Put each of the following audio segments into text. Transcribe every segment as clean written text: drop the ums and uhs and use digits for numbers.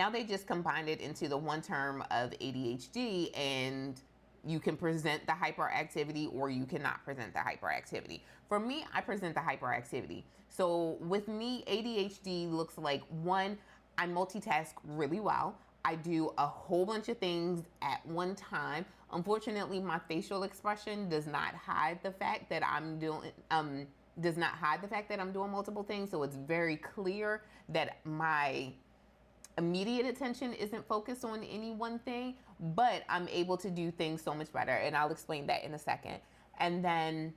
Now they just combined it into the one term of ADHD, and you can present the hyperactivity or you cannot present the hyperactivity. For me, I present the hyperactivity. So with me, ADHD looks like, one, I multitask really well. I do a whole bunch of things at one time. Unfortunately, my facial expression does not hide the fact that I'm doing multiple things. So it's very clear that my immediate attention isn't focused on any one thing, but I'm able to do things so much better. And I'll explain that in a second. And then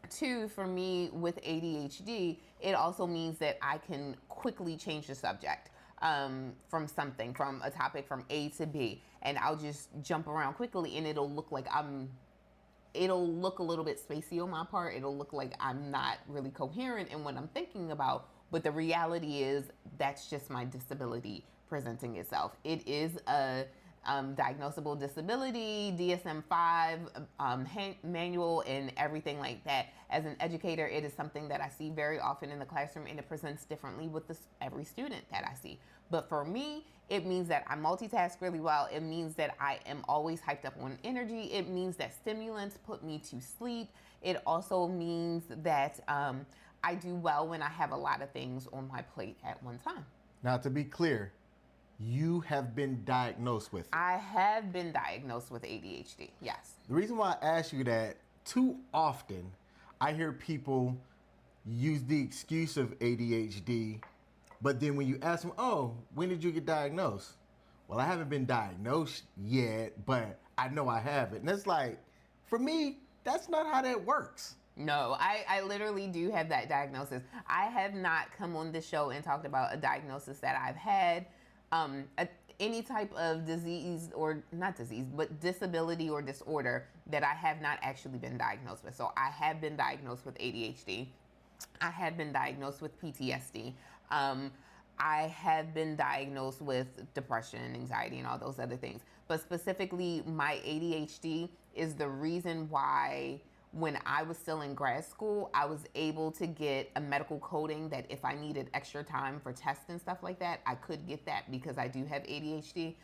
two, for me with ADHD, it also means that I can quickly change the subject from a topic from A to B. And I'll just jump around quickly and it'll look a little bit spacey on my part. It'll look like I'm not really coherent in what I'm thinking about. But the reality is that's just my disability presenting itself. It is a diagnosable disability, DSM-5 manual, and everything like that. As an educator, it is something that I see very often in the classroom, and it presents differently with every student that I see. But for me, it means that I multitask really well. It means that I am always hyped up on energy. It means that stimulants put me to sleep. It also means that I do well when I have a lot of things on my plate at one time. Now, to be clear, you have been diagnosed with it. I have been diagnosed with ADHD, yes. The reason why I ask you that, too often I hear people use the excuse of ADHD, but then when you ask them, oh, when did you get diagnosed? Well, I haven't been diagnosed yet, but I know I have it. And it's like, for me, that's not how that works. No, I literally do have that diagnosis. I have not come on this show and talked about a diagnosis that I've had. Any type of disease, or not disease, but disability or disorder that I have not actually been diagnosed with. So I have been diagnosed with ADHD. I have been diagnosed with PTSD. I have been diagnosed with depression, anxiety, and all those other things. But specifically, my ADHD is the reason why when I was still in grad school, I was able to get a medical coding that if I needed extra time for tests and stuff like that, I could get that because I do have ADHD.